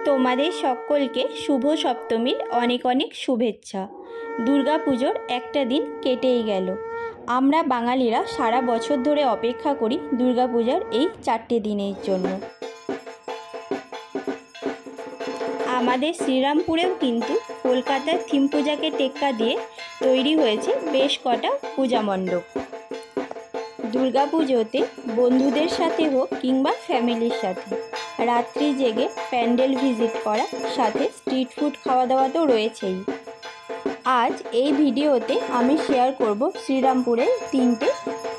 তোমাদের সকলকে শুভ সপ্তমীর অনেক অনেক শুভেচ্ছা। দুর্গাপুজোর একটা দিন কেটেই গেল। আমরা বাঙালিরা সারা বছর ধরে অপেক্ষা করি দুর্গাপূজার এই 4টে দিনের জন্য। আমাদের শ্রীরামপুরেও কিন্তু কলকাতার থিম পূজাকে টেক্কা দিয়ে তৈরি হয়েছে বেশ কটা পূজা মণ্ডপ। দুর্গাপুজোতে বন্ধুদের সাথে হোক কিংবা ফ্যামিলির সাথে রাত্রি জেগে প্যান্ডেল ভিজিট করা, সাথে স্ট্রিট ফুড খাওয়া দাওয়া তো রয়েছেই। আজ এই ভিডিওতে আমি শেয়ার করব শ্রীরামপুরের 3টে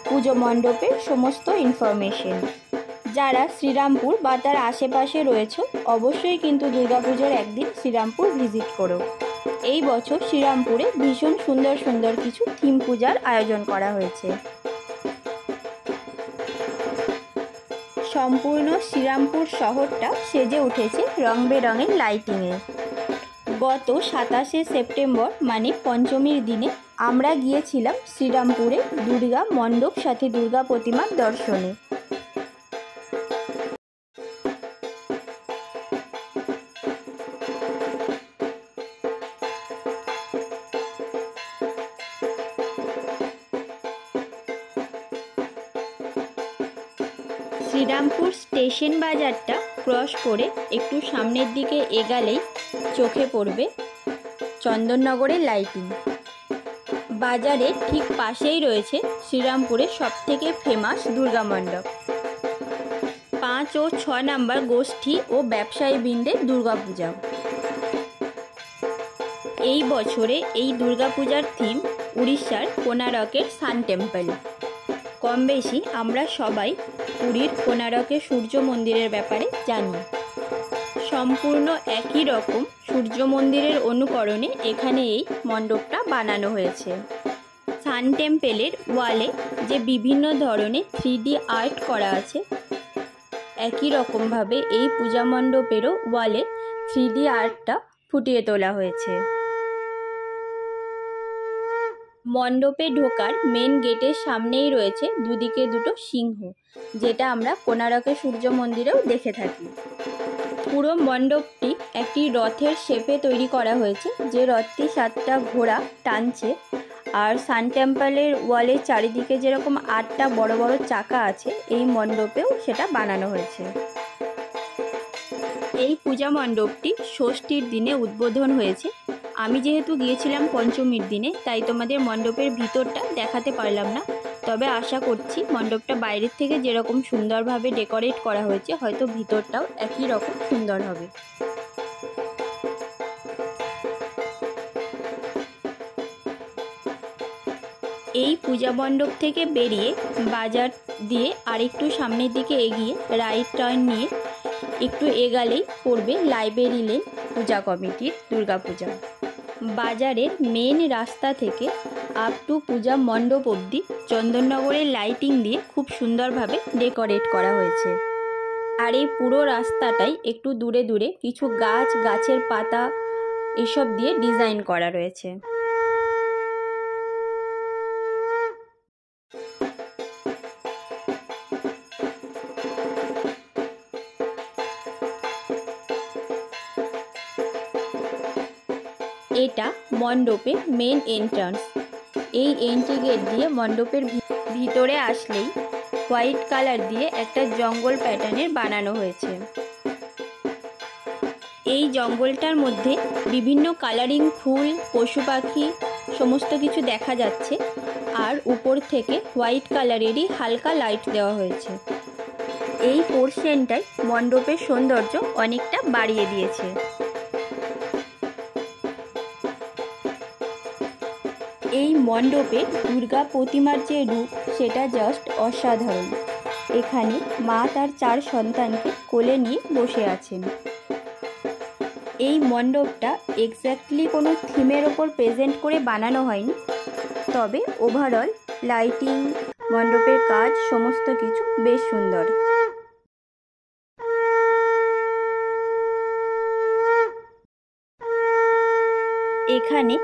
পুজো মণ্ডপের সমস্ত ইনফরমেশন। যারা শ্রীরামপুর বা তার আশেপাশে রয়েছে অবশ্যই কিন্তু দুর্গাপুজোর একদিন শ্রীরামপুর ভিজিট করো। এই বছর শ্রীরামপুরে ভীষণ সুন্দর সুন্দর কিছু থিম পূজার আয়োজন করা হয়েছে। সম্পূর্ণ শ্রীরামপুর শহরটা সেজে উঠেছে রং বেরঙের লাইটিংয়ে। গত 27শে সেপ্টেম্বর মানে পঞ্চমীর দিনে আমরা গিয়েছিলাম শ্রীরামপুরে দুর্গা মণ্ডপ সাথে দুর্গা প্রতিমার দর্শনে। শ্রীরামপুর স্টেশন বাজারটা ক্রস করে একটু সামনের দিকে এগালেই চোখে পড়বে চন্দননগরের লাইটিং। বাজারের ঠিক পাশেই রয়েছে শ্রীরামপুরের সবথেকে ফেমাস দুর্গা মণ্ডপ। 5 ও 6 নম্বর গোষ্ঠী ও ব্যবসায়ী বৃন্দের দুর্গাপূজা। এই বছরে এই দুর্গাপূজার থিম উড়িষ্যার কোনারকের সান টেম্পল। কম বেশি আমরা সবাই পুরীর কোনারকের সূর্য মন্দিরের ব্যাপারে জানি। সম্পূর্ণ একই রকম সূর্য মন্দিরের অনুকরণে এখানে এই মণ্ডপটা বানানো হয়েছে। সান টেম্পলের ওয়ালে যে বিভিন্ন ধরনের 3D আর্ট করা আছে, একই রকমভাবে এই পূজা মণ্ডপেরও ওয়ালে 3D আর্টটা ফুটিয়ে তোলা হয়েছে। মণ্ডপে ঢোকার মেন গেটের সামনেই রয়েছে দুদিকে দুটো সিংহ, যেটা আমরা কোনারকের সূর্য মন্দিরেও দেখে থাকি। পুরো মণ্ডপটি একটি রথের শেপে তৈরি করা হয়েছে, যে রথটি 7টা ঘোড়া টানছে। আর সান টেম্পলের ওয়ালের চারিদিকে যেরকম 8টা বড় বড় চাকা আছে, এই মণ্ডপেও সেটা বানানো হয়েছে। এই পূজা মণ্ডপটি ষষ্ঠীর দিনে উদ্বোধন হয়েছে। আমি যেহেতু গিয়েছিলাম পঞ্চমীর দিনে, তাই তোমাদের মণ্ডপের ভিতরটা দেখাতে পারলাম না। তবে আশা করছি মণ্ডপটা বাইরের থেকে যেরকম সুন্দরভাবে ডেকোরেট করা হয়েছে, হয়তো ভিতরটাও একই রকম সুন্দর হবে। এই পূজা মণ্ডপ থেকে বেরিয়ে বাজার দিয়ে আরেকটু সামনের দিকে এগিয়ে রাইট টার্ন নিয়ে একটু এগালেই পড়বে লাইব্রেরি লেন পূজা কমিটির দুর্গাপূজা। বাজারের মেন রাস্তা থেকে আপ টু পূজা মণ্ডপ অবধি চন্দননগরের লাইটিং দিয়ে খুব সুন্দরভাবে ডেকোরেট করা হয়েছে। আর এই পুরো রাস্তাটাই একটু দূরে দূরে কিছু গাছ, গাছের পাতা এসব দিয়ে ডিজাইন করা রয়েছে। এটা মণ্ডপের মেন এন্ট্রান্স। এই এন্ট্রি গেট দিয়ে মণ্ডপের ভিতরে আসলেই হোয়াইট কালার দিয়ে একটা জঙ্গল প্যাটার্নের বানানো হয়েছে। এই জঙ্গলটার মধ্যে বিভিন্ন কালারিং ফুল, পশু পাখি সমস্ত কিছু দেখা যাচ্ছে। আর উপর থেকে হোয়াইট কালারেরই হালকা লাইট দেওয়া হয়েছে। এই পোর্শনটাই মণ্ডপের সৌন্দর্য অনেকটা বাড়িয়ে দিয়েছে। এই মণ্ডপে দুর্গা প্রতিমার যে রূপ, সেটা জাস্ট অসাধারণ। এখানে মা তার 4 সন্তানকে কোলে নিয়ে বসে আছেন। এই মণ্ডপটা এক্স্যাক্টলি কোনো থিমের ওপর প্রেজেন্ট করে বানানো হয়নি, তবে ওভারঅল লাইটিং, মণ্ডপের কাজ সমস্ত কিছু বেশ সুন্দর। এখানে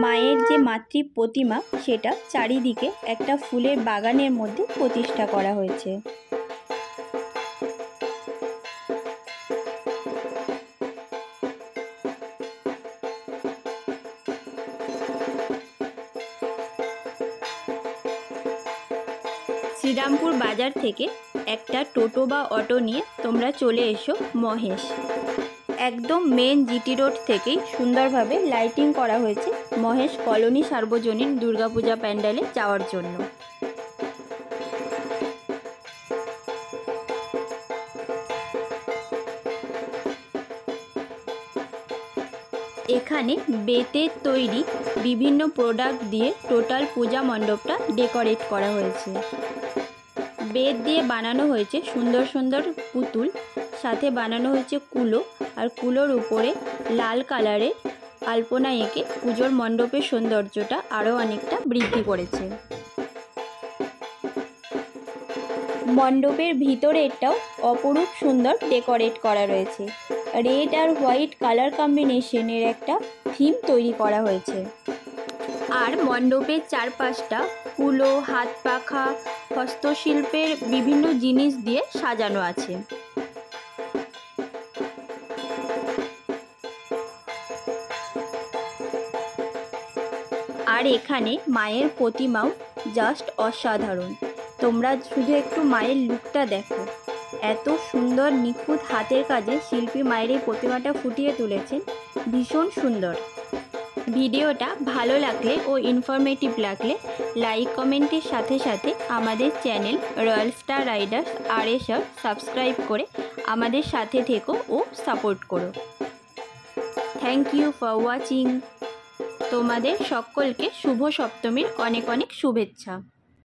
মায়ের যে মাতৃ প্রতিমা, সেটা চারিদিকে একটা ফুলের বাগানের মধ্যে প্রতিষ্ঠা করা হয়েছে। শ্রীরামপুর বাজার থেকে একটা টোটো বা অটো নিয়ে তোমরা চলে এসো মহেশ। একদম মেন জিটি রোড থেকেই সুন্দরভাবে লাইটিং করা হয়েছে মহেশ কলোনি সার্বজনীন দুর্গাপূজা প্যান্ডেলে যাওয়ার জন্য। এখানে বেতের তৈরি বিভিন্ন প্রোডাক্ট দিয়ে টোটাল পূজা মণ্ডপটা ডেকোরেট করা হয়েছে। বেত দিয়ে বানানো হয়েছে সুন্দর সুন্দর পুতুল, সাথে বানানো হয়েছে কুলো, আর কুলোর উপরে লাল কালারের আলপনা এঁকে পুজোর মণ্ডপের সৌন্দর্যটা আরও অনেকটা বৃদ্ধি করেছে। মণ্ডপের ভিতরেরটাও অপরূপ সুন্দর ডেকোরেট করা রয়েছে। রেড আর হোয়াইট কালার কম্বিনেশনের একটা থিম তৈরি করা হয়েছে। আর মণ্ডপের চারপাশটা কুলো, হাত পাখা, হস্তশিল্পের বিভিন্ন জিনিস দিয়ে সাজানো আছে। আর এখানে মায়ের প্রতিমাও জাস্ট অসাধারণ। তোমরা শুধু একটু মায়ের লুকটা দেখো, এত সুন্দর নিখুঁত হাতের কাজে শিল্পী মায়ের এই প্রতিমাটা ফুটিয়ে তুলেছেন, ভীষণ সুন্দর। ভিডিওটা ভালো লাগলে ও ইনফরমেটিভ লাগলে লাইক কমেন্টের সাথে সাথে আমাদের channel Royal Star Riders RSR subscribe করে আমাদের সাথে থেকো ও সাপোর্ট করো। Thank you for watching. তোমাদের সকলকে শুভ সপ্তমীর অনেক অনেক শুভেচ্ছা।